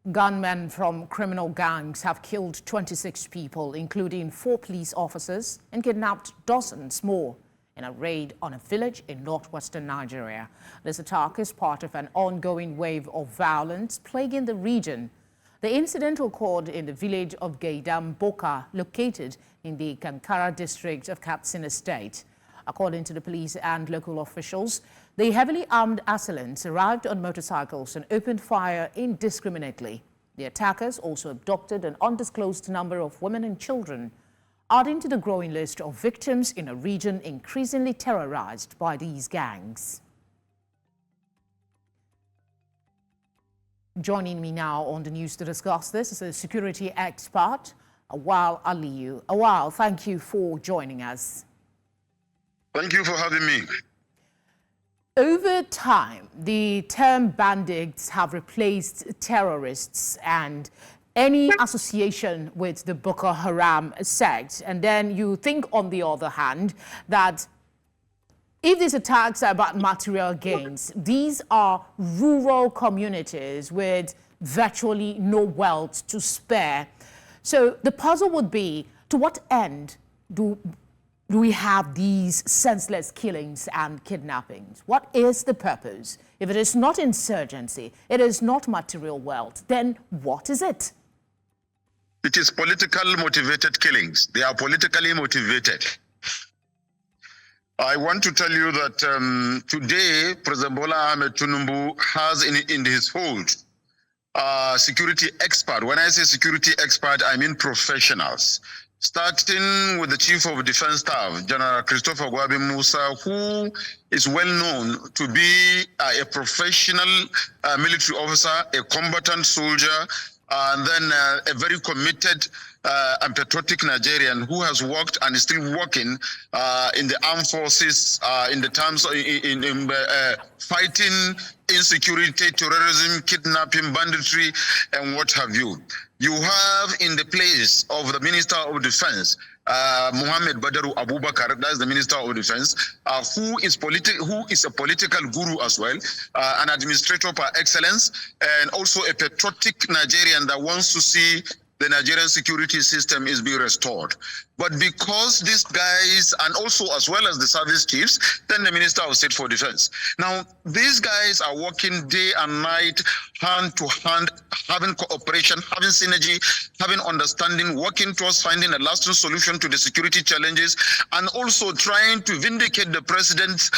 Gunmen from criminal gangs have killed 26 people, including 4 police officers, and kidnapped dozens more in a raid on a village in northwestern Nigeria. This attack is part of an ongoing wave of violence plaguing the region. The incident occurred in the village of Gidan Boka, located in the Kankara district of Katsina State. According to the police and local officials, the heavily armed assailants arrived on motorcycles and opened fire indiscriminately. The attackers also abducted an undisclosed number of women and children, adding to the growing list of victims in a region increasingly terrorized by these gangs. Joining me now on the news to discuss this is a security expert, Awal Aliyu. Awal, thank you for joining us. Thank you for having me. Over time, the term bandits have replaced terrorists and any association with the Boko Haram sect. And then you think, on the other hand, that if these attacks are about material gains, these are rural communities with virtually no wealth to spare. So the puzzle would be, to what end do we have these senseless killings and kidnappings? What is the purpose? If it is not insurgency, it is not material wealth, then what is it? It is politically motivated killings. They are politically motivated. I want to tell you that today, President Bola Ahmed Tinubu has in his hold a security expert. When I say security expert, I mean professionals. Starting with the Chief of Defense Staff, General Christopher Gwabi Musa, who is well known to be a professional military officer, a combatant soldier, and then a very committed and patriotic Nigerian who has worked and is still working in the armed forces in the terms of fighting insecurity, terrorism, kidnapping, banditry, and what have you. You have in the place of the Minister of Defense, Muhammad Badaru Abubakar, that's the Minister of Defense, who is a political guru as well, an administrator par excellence, and also a patriotic Nigerian that wants to see the Nigerian security system is being restored. But because these guys, and also as well as the service chiefs, then the Minister of State for Defense. Now, these guys are working day and night, hand to hand, having cooperation, having synergy, having understanding, working towards finding a lasting solution to the security challenges, and also trying to vindicate the president's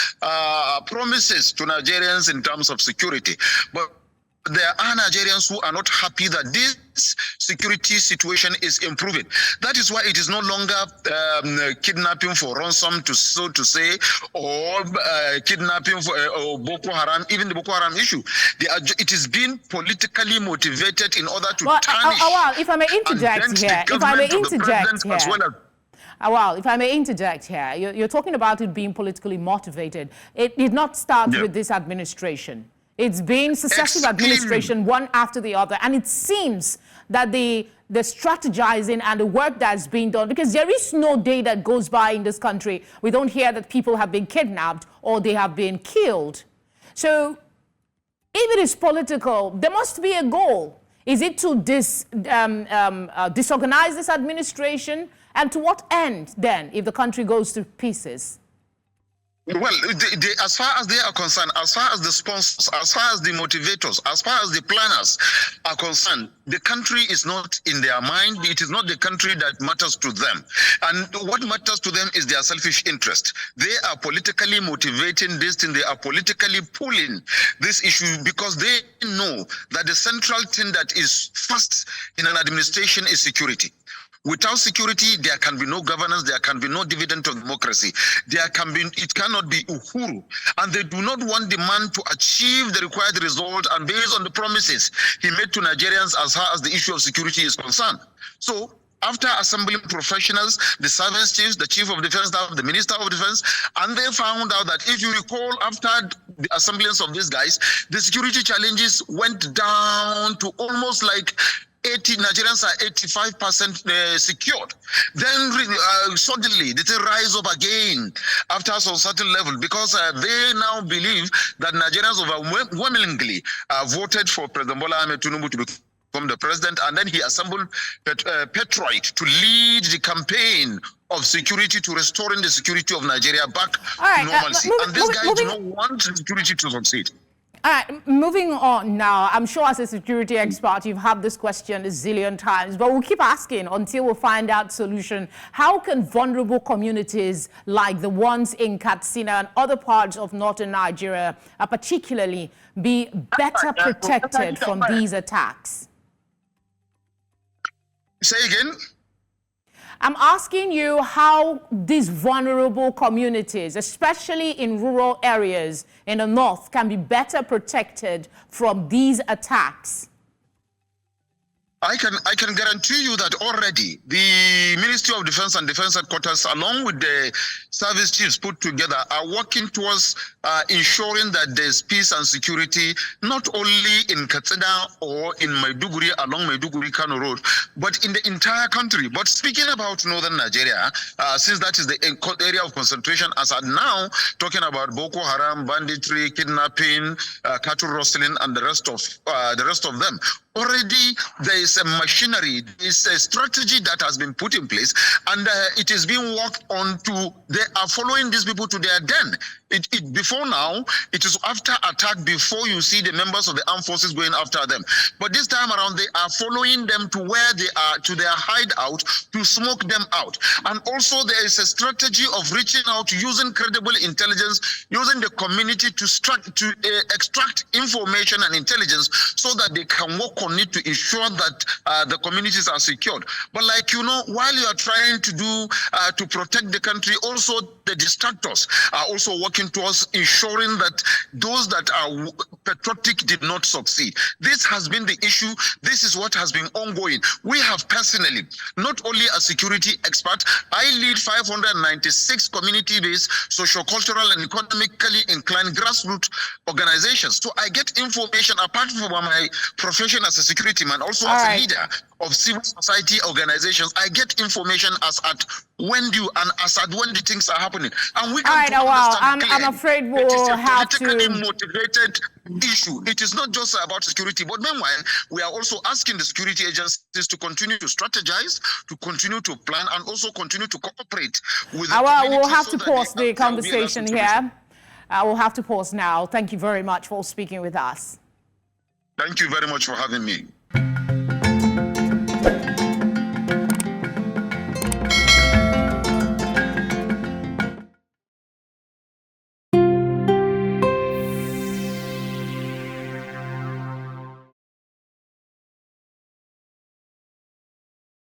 promises to Nigerians in terms of security. But there are Nigerians who are not happy that this security situation is improving. That is why it is no longer kidnapping for ransom, so to say, or kidnapping for Boko Haram, even the Boko Haram issue. It is being politically motivated in order to tarnish. If I may interject here, if I may interject here, you're talking about it being politically motivated. It did not start with this administration. It's been successive administration, one after the other. And it seems that the strategizing and the work that's being done, because there is no day that goes by in this country we don't hear that people have been kidnapped or they have been killed. So if it is political, there must be a goal. Is it to disorganize this administration? And to what end, then, if the country goes to pieces? Well, as far as they are concerned, as far as the sponsors, as far as the motivators, as far as the planners are concerned, the country is not in their mind. It is not the country that matters to them. And what matters to them is their selfish interest. They are politically motivating this thing. They are politically pulling this issue because they know that the central thing that is first in an administration is security. Without security, there can be no governance, there can be no dividend of democracy. It cannot be Uhuru. And they do not want the man to achieve the required result and based on the promises he made to Nigerians as far as the issue of security is concerned. So, after assembling professionals, the service chiefs, the Chief of Defense Staff, the Minister of Defense, and they found out that if you recall, after the assemblance of these guys, the security challenges went down to almost like Nigerians are 85% secured. Then suddenly they rise up again after some certain level because they now believe that Nigerians overwhelmingly voted for President Bola Ahmed Tinubu to be from the president, and then he assembled Petroid to lead the campaign of security to restoring the security of Nigeria back to normalcy. And this guy do not want security to succeed. All right, moving on now. I'm sure as a security expert, you've had this question a zillion times, but we'll keep asking until we find out solution. How can vulnerable communities like the ones in Katsina and other parts of northern Nigeria particularly be better protected from these attacks? Say again? I'm asking you how these vulnerable communities, especially in rural areas in the north, can be better protected from these attacks. I can guarantee you that already the Ministry of Defense and Defense Headquarters, along with the service chiefs put together, are working towards ensuring that there's peace and security, not only in Katsina or in Maiduguri, along Maiduguri-Kano Road, but in the entire country. But speaking about northern Nigeria, since that is the area of concentration, as of now, talking about Boko Haram, banditry, kidnapping, cattle rustling, and the rest of them, already there is a machinery, there is a strategy that has been put in place, and it is being worked on to, they are following these people to their den. Before now, it is after attack before you see the members of the armed forces going after them. But this time around, they are following them to where they are, to their hideout, to smoke them out. And also there is a strategy of reaching out using credible intelligence, using the community to extract information and intelligence so that they can work on it to ensure that the communities are secured. But like, you know, while you are trying to do to protect the country, also the distractors are also working towards ensuring that those that are patriotic did not succeed. This has been the issue. This is what has been ongoing. We have personally, not only a security expert, I lead 596 community-based, socio-cultural and economically inclined grassroots organizations. So I get information apart from my profession as a security man, also as a leader of civil society organizations. I get information as at when the things are happening, and we can I'm afraid we'll have to motivated issue. It is not just about security, but meanwhile we are also asking the security agencies to continue to strategize, to continue to plan, and also continue to cooperate with the community. We'll have to pause the conversation here. We'll have to pause now. Thank you very much for speaking with us. Thank you very much for having me.